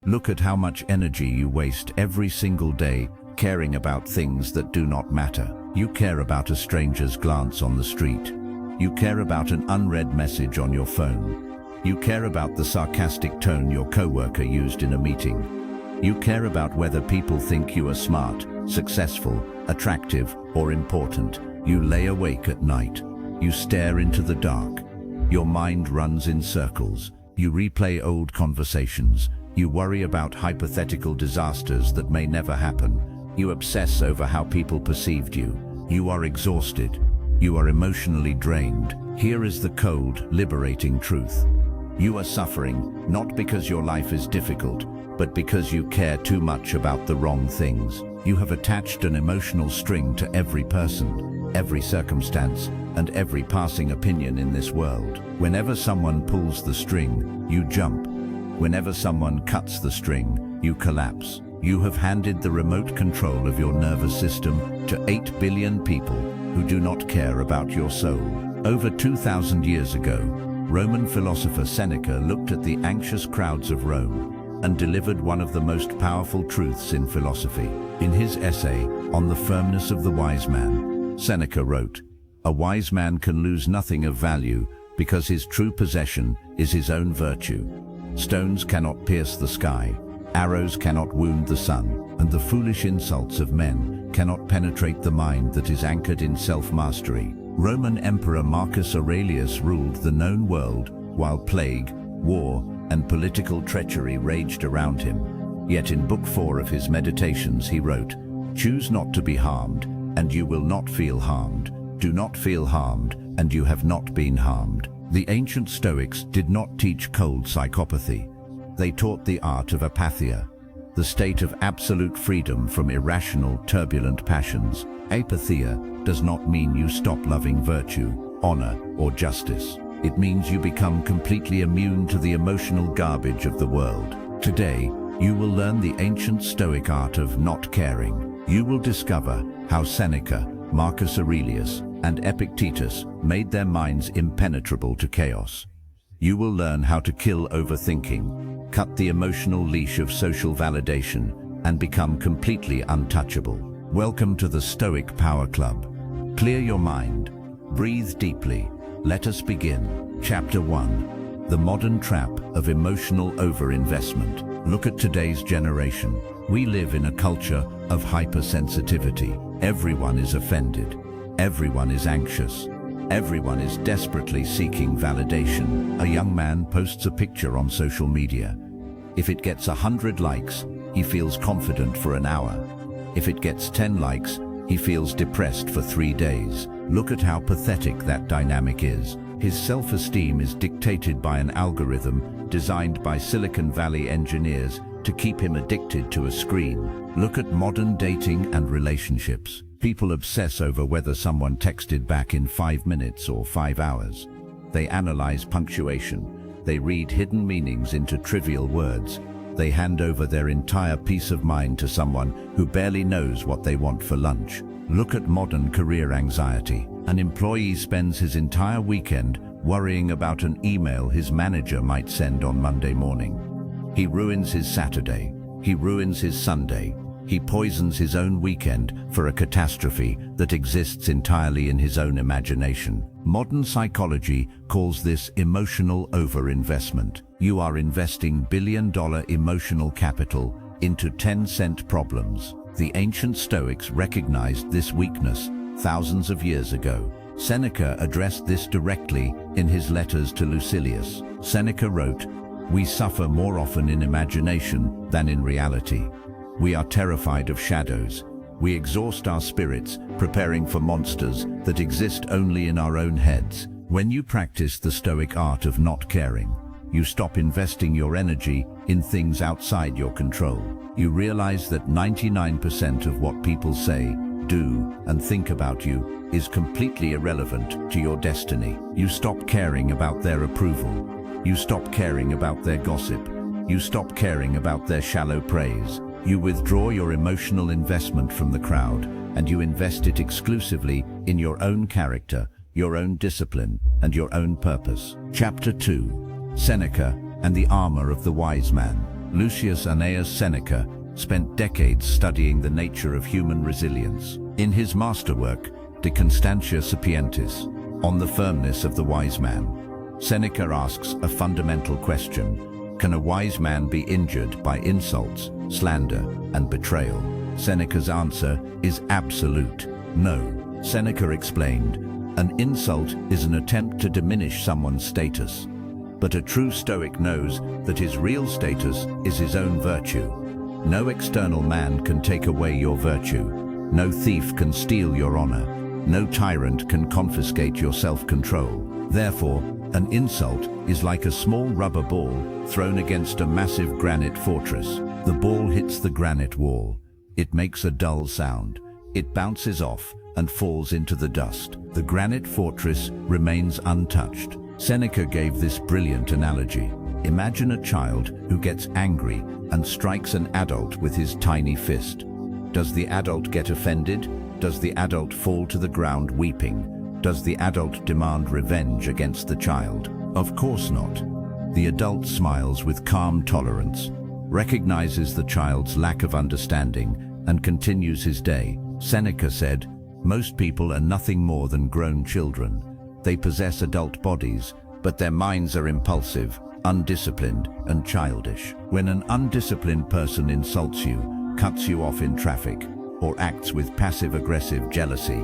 Look at how much energy you waste every single day caring about things that do not matter. You care about a stranger's glance on the street. You care about an unread message on your phone. You care about the sarcastic tone your coworker used in a meeting. You care about whether people think you are smart, successful, attractive, or important. You lay awake at night. You stare into the dark. Your mind runs in circles. You replay old conversations. You worry about hypothetical disasters that may never happen. You obsess over how people perceived you. You are exhausted. You are emotionally drained. Here is the cold, liberating truth. You are suffering, not because your life is difficult, but because you care too much about the wrong things. You have attached an emotional string to every person, every circumstance, and every passing opinion in this world. Whenever someone pulls the string, you jump. Whenever someone cuts the string, you collapse. You have handed the remote control of your nervous system to 8 billion people who do not care about your soul. Over 2,000 years ago, Roman philosopher Seneca looked at the anxious crowds of Rome and delivered one of the most powerful truths in philosophy. In his essay, On the Firmness of the Wise Man, Seneca wrote, "A wise man can lose nothing of value because his true possession is his own virtue. Stones cannot pierce the sky, arrows cannot wound the sun, and the foolish insults of men cannot penetrate the mind that is anchored in self-mastery." Roman Emperor Marcus Aurelius ruled the known world while plague, war, and political treachery raged around him. Yet in Book 4 of his Meditations he wrote, "Choose not to be harmed, and you will not feel harmed. Do not feel harmed, and you have not been harmed." The ancient Stoics did not teach cold psychopathy. They taught the art of apatheia, the state of absolute freedom from irrational, turbulent passions. Apatheia does not mean you stop loving virtue, honor, or justice. It means you become completely immune to the emotional garbage of the world. Today, you will learn the ancient Stoic art of not caring. You will discover how Seneca, Marcus Aurelius, and Epictetus made their minds impenetrable to chaos. You will learn how to kill overthinking, cut the emotional leash of social validation, and become completely untouchable. Welcome to the Stoic Power Club. Clear your mind. Breathe deeply. Let us begin. Chapter 1. The Modern Trap of Emotional Overinvestment. Look at today's generation. We live in a culture of hypersensitivity. Everyone is offended. Everyone is anxious. Everyone is desperately seeking validation. A young man posts a picture on social media. If it gets 100 likes, he feels confident for an hour. If it gets 10 likes, he feels depressed for 3 days. Look at how pathetic that dynamic is. His self-esteem is dictated by an algorithm designed by Silicon Valley engineers to keep him addicted to a screen. Look at modern dating and relationships. People obsess over whether someone texted back in 5 minutes or 5 hours. They analyze punctuation. They read hidden meanings into trivial words. They hand over their entire peace of mind to someone who barely knows what they want for lunch. Look at modern career anxiety. An employee spends his entire weekend worrying about an email his manager might send on Monday morning. He ruins his Saturday. He ruins his Sunday. He poisons his own weekend for a catastrophe that exists entirely in his own imagination. Modern psychology calls this emotional overinvestment. You are investing billion-dollar emotional capital into 10-cent problems. The ancient Stoics recognized this weakness thousands of years ago. Seneca addressed this directly in his letters to Lucilius. Seneca wrote, "We suffer more often in imagination than in reality. We are terrified of shadows. We exhaust our spirits, preparing for monsters that exist only in our own heads." When you practice the Stoic art of not caring, you stop investing your energy in things outside your control. You realize that 99% of what people say, do, and think about you is completely irrelevant to your destiny. You stop caring about their approval. You stop caring about their gossip. You stop caring about their shallow praise. You withdraw your emotional investment from the crowd, and you invest it exclusively in your own character, your own discipline, and your own purpose. Chapter 2. Seneca and the Armor of the Wise Man. Lucius Annaeus Seneca spent decades studying the nature of human resilience. In his masterwork, De Constantia Sapientis, on the firmness of the wise man, Seneca asks a fundamental question: can a wise man be injured by insults, slander, and betrayal? Seneca's answer is absolute no. Seneca explained, an insult is an attempt to diminish someone's status, but a true Stoic knows that his real status is his own virtue. No external man can take away your virtue. No thief can steal your honor. No tyrant can confiscate your self-control. Therefore, an insult is like a small rubber ball thrown against a massive granite fortress. The ball hits the granite wall. It makes a dull sound. It bounces off and falls into the dust. The granite fortress remains untouched. Seneca gave this brilliant analogy. Imagine a child who gets angry and strikes an adult with his tiny fist. Does the adult get offended? Does the adult fall to the ground weeping? Does the adult demand revenge against the child? Of course not. The adult smiles with calm tolerance, recognizes the child's lack of understanding, and continues his day. Seneca said, most people are nothing more than grown children. They possess adult bodies, but their minds are impulsive, undisciplined, and childish. When an undisciplined person insults you, cuts you off in traffic, or acts with passive-aggressive jealousy,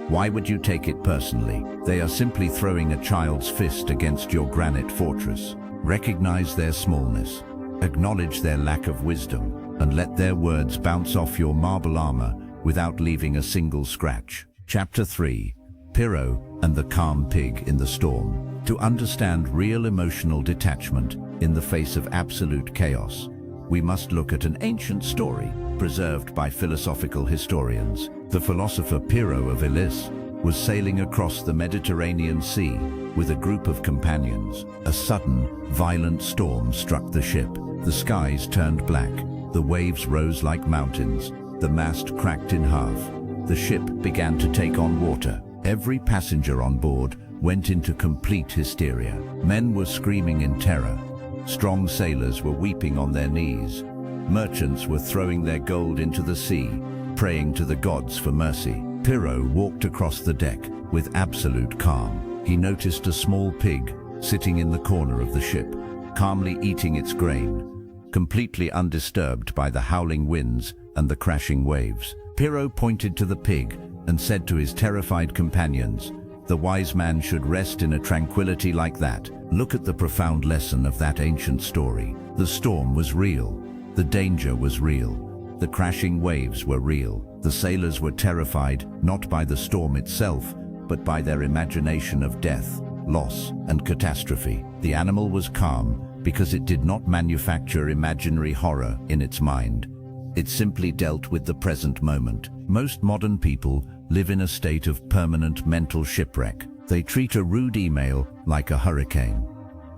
why would you take it personally? They are simply throwing a child's fist against your granite fortress. Recognize their smallness, acknowledge their lack of wisdom, and let their words bounce off your marble armor without leaving a single scratch. Chapter 3. Pyrrho and the Calm Pig in the Storm. To understand real emotional detachment in the face of absolute chaos, we must look at an ancient story preserved by philosophical historians. The philosopher Pyrrho of Elis was sailing across the Mediterranean Sea with a group of companions. A sudden, violent storm struck the ship. The skies turned black. The waves rose like mountains. The mast cracked in half. The ship began to take on water. Every passenger on board went into complete hysteria. Men were screaming in terror. Strong sailors were weeping on their knees. Merchants were throwing their gold into the sea, praying to the gods for mercy. Pyrrho walked across the deck with absolute calm. He noticed a small pig sitting in the corner of the ship, calmly eating its grain, completely undisturbed by the howling winds and the crashing waves. Pyrrho pointed to the pig and said to his terrified companions, the wise man should rest in a tranquility like that. Look at the profound lesson of that ancient story. The storm was real. The danger was real. The crashing waves were real. The sailors were terrified not by the storm itself, but by their imagination of death, loss, and catastrophe. The animal was calm because it did not manufacture imaginary horror in its mind. It simply dealt with the present moment. Most modern people live in a state of permanent mental shipwreck. They treat a rude email like a hurricane.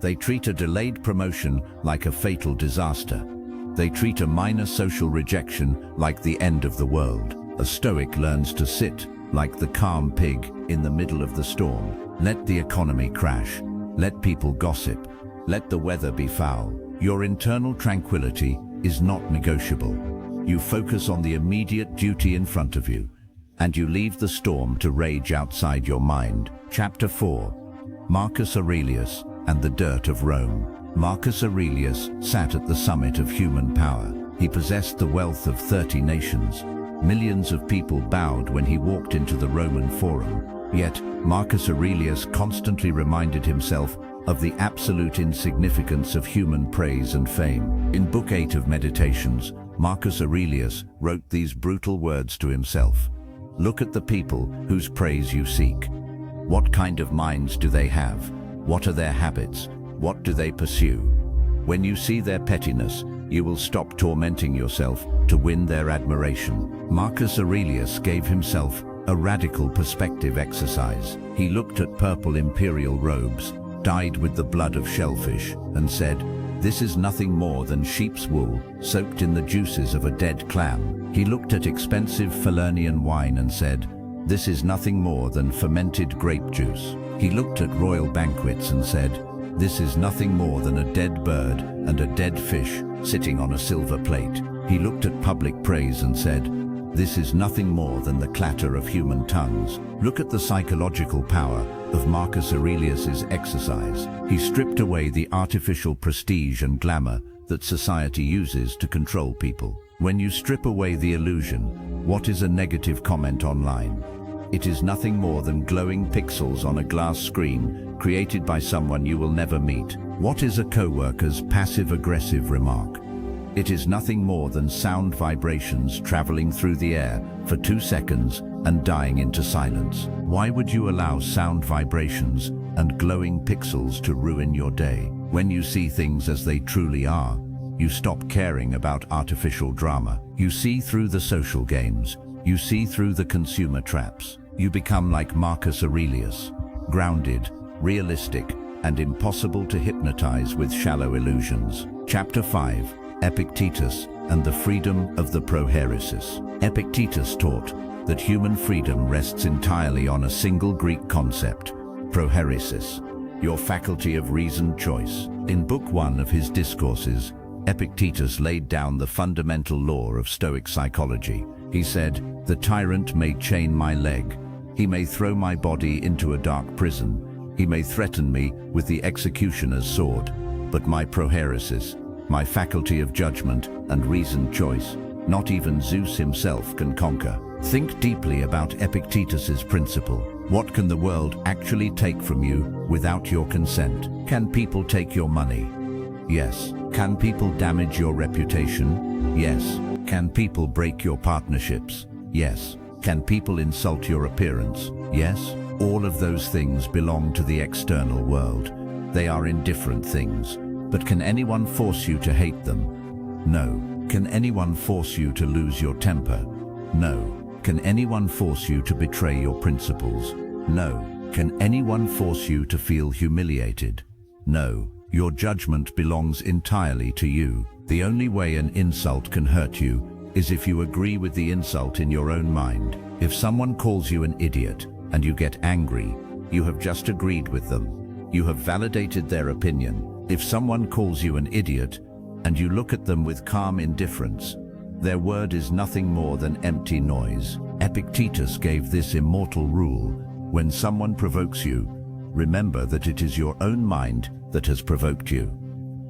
They treat a delayed promotion like a fatal disaster. They treat a minor social rejection like the end of the world. A Stoic learns to sit like the calm pig in the middle of the storm. Let the economy crash. Let people gossip. Let the weather be foul. Your internal tranquility is not negotiable. You focus on the immediate duty in front of you, and you leave the storm to rage outside your mind. Chapter 4. Marcus Aurelius and the Dirt of Rome. Marcus Aurelius sat at the summit of human power. He possessed the wealth of 30 nations. Millions of people bowed when he walked into the Roman Forum. Yet, Marcus Aurelius constantly reminded himself of the absolute insignificance of human praise and fame. In Book 8 of Meditations, Marcus Aurelius wrote these brutal words to himself. Look at the people whose praise you seek. What kind of minds do they have? What are their habits? What do they pursue? When you see their pettiness, you will stop tormenting yourself to win their admiration. Marcus Aurelius gave himself a radical perspective exercise. He looked at purple imperial robes, dyed with the blood of shellfish, and said, this is nothing more than sheep's wool soaked in the juices of a dead clam. He looked at expensive Falernian wine and said, this is nothing more than fermented grape juice. He looked at royal banquets and said, "This is nothing more than a dead bird and a dead fish sitting on a silver plate." He looked at public praise and said, "This is nothing more than the clatter of human tongues." Look at the psychological power of Marcus Aurelius's exercise. He stripped away the artificial prestige and glamour that society uses to control people. When you strip away the illusion, what is a negative comment online? It is nothing more than glowing pixels on a glass screen created by someone you will never meet. What is a coworker's passive-aggressive remark? It is nothing more than sound vibrations traveling through the air for 2 seconds and dying into silence. Why would you allow sound vibrations and glowing pixels to ruin your day? When you see things as they truly are, you stop caring about artificial drama. You see through the social games. You see through the consumer traps. You become like Marcus Aurelius, grounded, realistic, and impossible to hypnotize with shallow illusions. Chapter 5. Epictetus and the freedom of the prohairesis. Epictetus taught that human freedom rests entirely on a single Greek concept, prohairesis, your faculty of reasoned choice. In Book 1 of his Discourses, Epictetus laid down the fundamental law of Stoic psychology. He said, "The tyrant may chain my leg. He may throw my body into a dark prison. He may threaten me with the executioner's sword. But my prohairesis, my faculty of judgment and reasoned choice, not even Zeus himself can conquer." Think deeply about Epictetus's principle. What can the world actually take from you without your consent? Can people take your money? Yes. Can people damage your reputation? Yes. Can people break your partnerships? Yes. Can people insult your appearance? Yes. All of those things belong to the external world. They are indifferent things. But can anyone force you to hate them? No. Can anyone force you to lose your temper? No. Can anyone force you to betray your principles? No. Can anyone force you to feel humiliated? No. Your judgment belongs entirely to you. The only way an insult can hurt you is if you agree with the insult in your own mind. If someone calls you an idiot and you get angry, you have just agreed with them. You have validated their opinion. If someone calls you an idiot and you look at them with calm indifference, their word is nothing more than empty noise. Epictetus gave this immortal rule: when someone provokes you, remember that it is your own mind that has provoked you.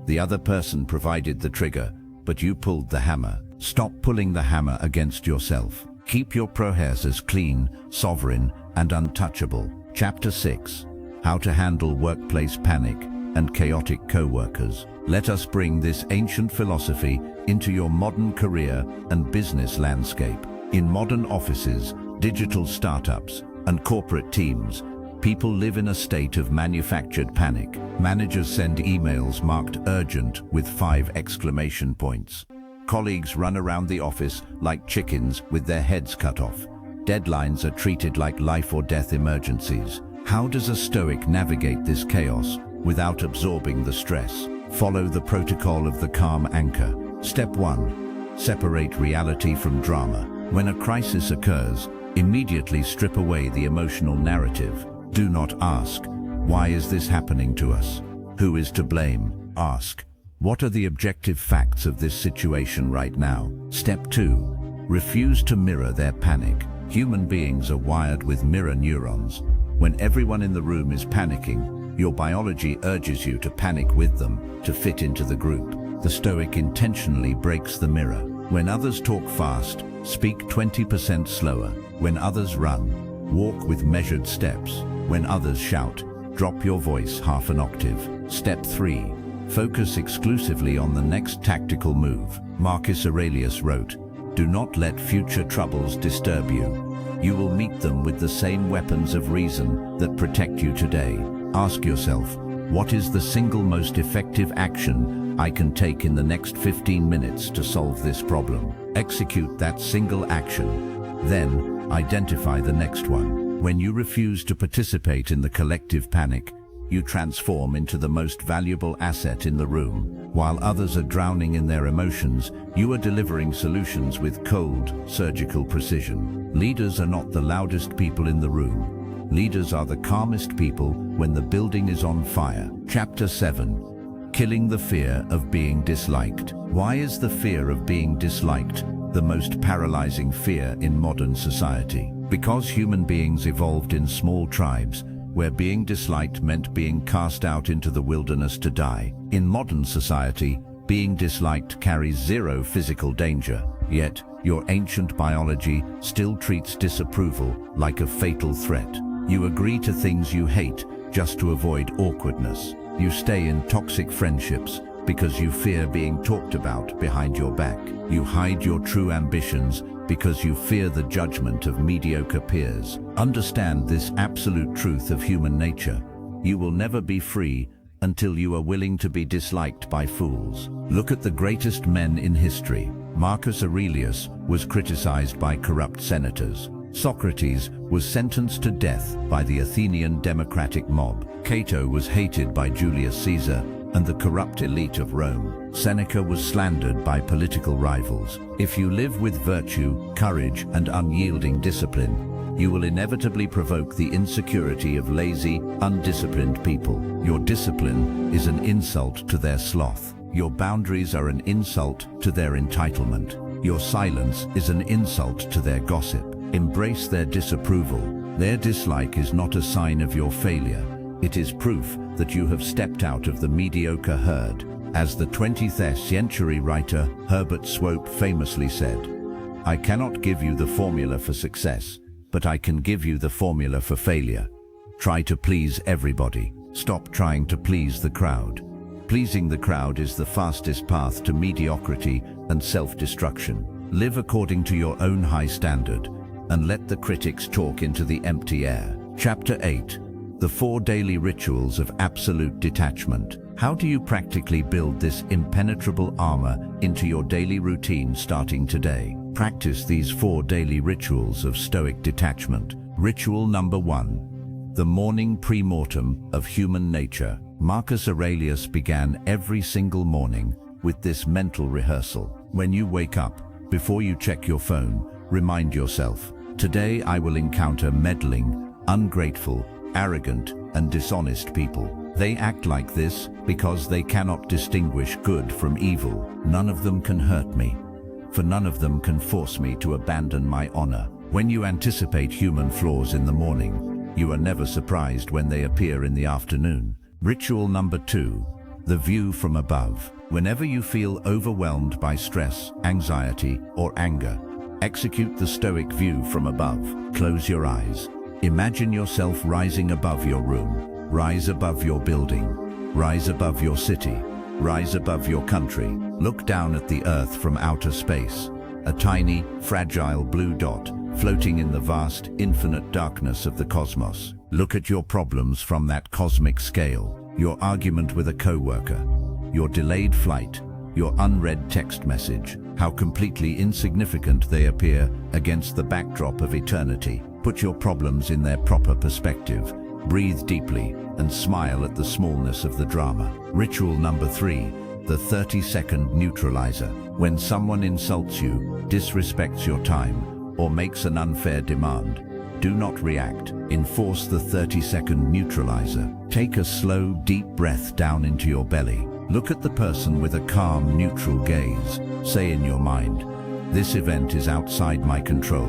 The other person provided the trigger, but you pulled the hammer. Stop pulling the hammer against yourself. Keep your prohairesis clean, sovereign, and untouchable. Chapter 6. How to handle workplace panic and chaotic co-workers. Let us bring this ancient philosophy into your modern career and business landscape. In modern offices, digital startups, and corporate teams, people live in a state of manufactured panic. Managers send emails marked urgent with 5 exclamation points. Colleagues run around the office like chickens with their heads cut off. Deadlines are treated like life or death emergencies. How does a Stoic navigate this chaos without absorbing the stress? Follow the protocol of the calm anchor. Step 1. Separate reality from drama. When a crisis occurs, immediately strip away the emotional narrative. Do not ask, "Why is this happening to us? Who is to blame?" Ask, "What are the objective facts of this situation right now?" Step 2. Refuse to mirror their panic. Human beings are wired with mirror neurons. When everyone in the room is panicking, your biology urges you to panic with them to fit into the group. The Stoic intentionally breaks the mirror. When others talk fast, speak 20% slower. When others run, walk with measured steps. When others shout, drop your voice half an octave. Step 3. Focus exclusively on the next tactical move. Marcus Aurelius wrote, "Do not let future troubles disturb you. You will meet them with the same weapons of reason that protect you today." Ask yourself, what is the single most effective action I can take in the next 15 minutes to solve this problem? Execute that single action. Then, identify the next one. When you refuse to participate in the collective panic, you transform into the most valuable asset in the room. While others are drowning in their emotions, you are delivering solutions with cold, surgical precision. Leaders are not the loudest people in the room. Leaders are the calmest people when the building is on fire. Chapter 7. Killing the fear of being disliked. Why is the fear of being disliked the most paralyzing fear in modern society? Because human beings evolved in small tribes where being disliked meant being cast out into the wilderness to die. In modern society, being disliked carries zero physical danger, yet your ancient biology still treats disapproval like a fatal threat. You agree to things you hate just to avoid awkwardness. You stay in toxic friendships because you fear being talked about behind your back. You hide your true ambitions because you fear the judgment of mediocre peers. Understand this absolute truth of human nature. You will never be free until you are willing to be disliked by fools. Look at the greatest men in history. Marcus Aurelius was criticized by corrupt senators. Socrates was sentenced to death by the Athenian democratic mob. Cato was hated by Julius Caesar and the corrupt elite of Rome. Seneca was slandered by political rivals. If you live with virtue, courage, and unyielding discipline, you will inevitably provoke the insecurity of lazy, undisciplined people. Your discipline is an insult to their sloth. Your boundaries are an insult to their entitlement. Your silence is an insult to their gossip. Embrace their disapproval. Their dislike is not a sign of your failure. It is proof that you have stepped out of the mediocre herd. As the 20th century writer Herbert Swope famously said, "I cannot give you the formula for success, but I can give you the formula for failure. Try to please everybody. Stop trying to please the crowd. Pleasing the crowd is the fastest path to mediocrity and self-destruction. Live according to your own high standard, and let the critics talk into the empty air." Chapter 8. The 4 daily rituals of absolute detachment. How do you practically build this impenetrable armor into your daily routine starting today? Practice these 4 daily rituals of Stoic detachment. Ritual number 1. The morning pre-mortem of human nature. Marcus Aurelius began every single morning with this mental rehearsal. When you wake up, before you check your phone, remind yourself, "Today I will encounter meddling, ungrateful, arrogant, and dishonest people. They act like this because they cannot distinguish good from evil. None of them can hurt me, for none of them can force me to abandon my honor." When you anticipate human flaws in the morning, you are never surprised when they appear in the afternoon. Ritual number 2. The view from above. Whenever you feel overwhelmed by stress, anxiety, or anger, execute the Stoic view from above. Close your eyes. Imagine yourself rising above your room, rise above your building, rise above your city, rise above your country. Look down at the earth from outer space, a tiny, fragile blue dot floating in the vast, infinite darkness of the cosmos. Look at your problems from that cosmic scale, your argument with a coworker, your delayed flight, your unread text message, how completely insignificant they appear against the backdrop of eternity. Put your problems in their proper perspective. Breathe deeply and smile at the smallness of the drama. Ritual number 3. The 30-second neutralizer. When someone insults you, disrespects your time, or makes an unfair demand, do not react. Enforce the 30-second neutralizer. Take a slow, deep breath down into your belly. Look at the person with a calm, neutral gaze. Say in your mind, "This event is outside my control.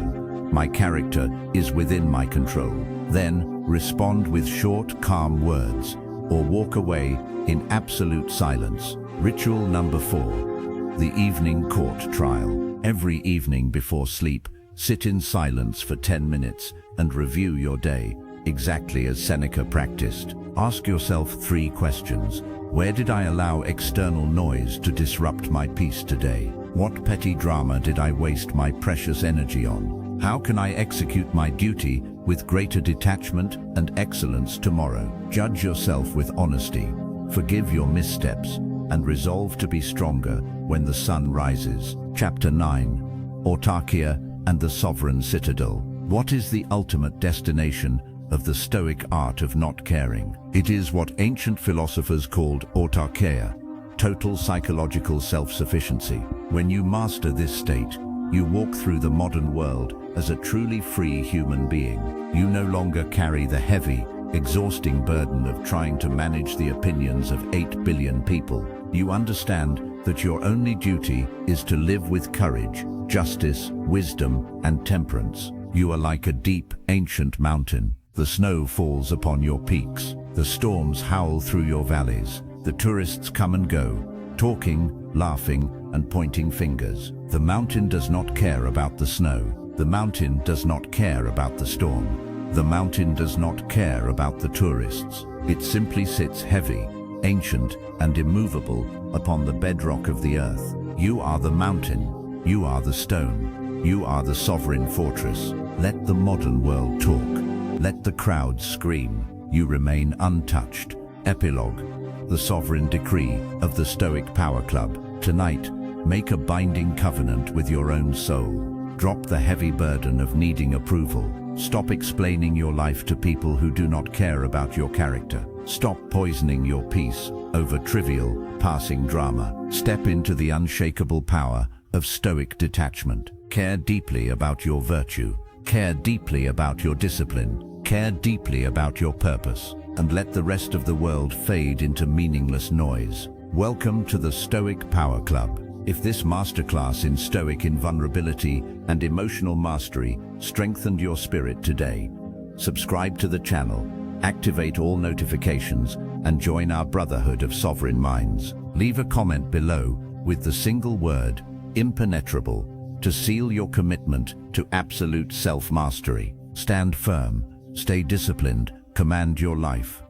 My character is within my control." Then respond with short, calm words, or walk away in absolute silence. Ritual number 4. The evening court trial. Every evening before sleep, sit in silence for 10 minutes and review your day, exactly as Seneca practiced. Ask yourself 3 questions. Where did I allow external noise to disrupt my peace today? What petty drama did I waste my precious energy on? How can I execute my duty with greater detachment and excellence tomorrow? Judge yourself with honesty, forgive your missteps, and resolve to be stronger when the sun rises. Chapter 9. Apatheia and the Sovereign Citadel. What is the ultimate destination of the Stoic art of not caring? It is what ancient philosophers called Apatheia, total psychological self-sufficiency. When you master this state, You walk through the modern world as a truly free human being. You no longer carry the heavy, exhausting burden of trying to manage the opinions of 8 billion people. You understand that your only duty is to live with courage, justice, wisdom, and temperance. You are like a deep, ancient mountain. The snow falls upon your peaks. The storms howl through your valleys. The tourists come and go, talking, laughing, and pointing fingers. The mountain does not care about the snow. The mountain does not care about the storm. The mountain does not care about the tourists. It simply sits heavy, ancient, and immovable upon the bedrock of the earth. You are the mountain. You are the stone. You are the sovereign fortress. Let the modern world talk. Let the crowd scream. You remain untouched. Epilogue. The sovereign decree of the Stoic Power Club. Tonight, make a binding covenant with your own soul. Drop the heavy burden of needing approval. Stop explaining your life to people who do not care about your character. Stop poisoning your peace over trivial, passing drama. Step into the unshakable power of Stoic detachment. Care deeply about your virtue. Care deeply about your discipline. Care deeply about your purpose. And let the rest of the world fade into meaningless noise. Welcome to the Stoic Power Club. If this masterclass in Stoic invulnerability and emotional mastery strengthened your spirit today, subscribe to the channel, activate all notifications, and join our brotherhood of sovereign minds. Leave a comment below with the single word, impenetrable, to seal your commitment to absolute self-mastery. Stand firm, stay disciplined, command your life.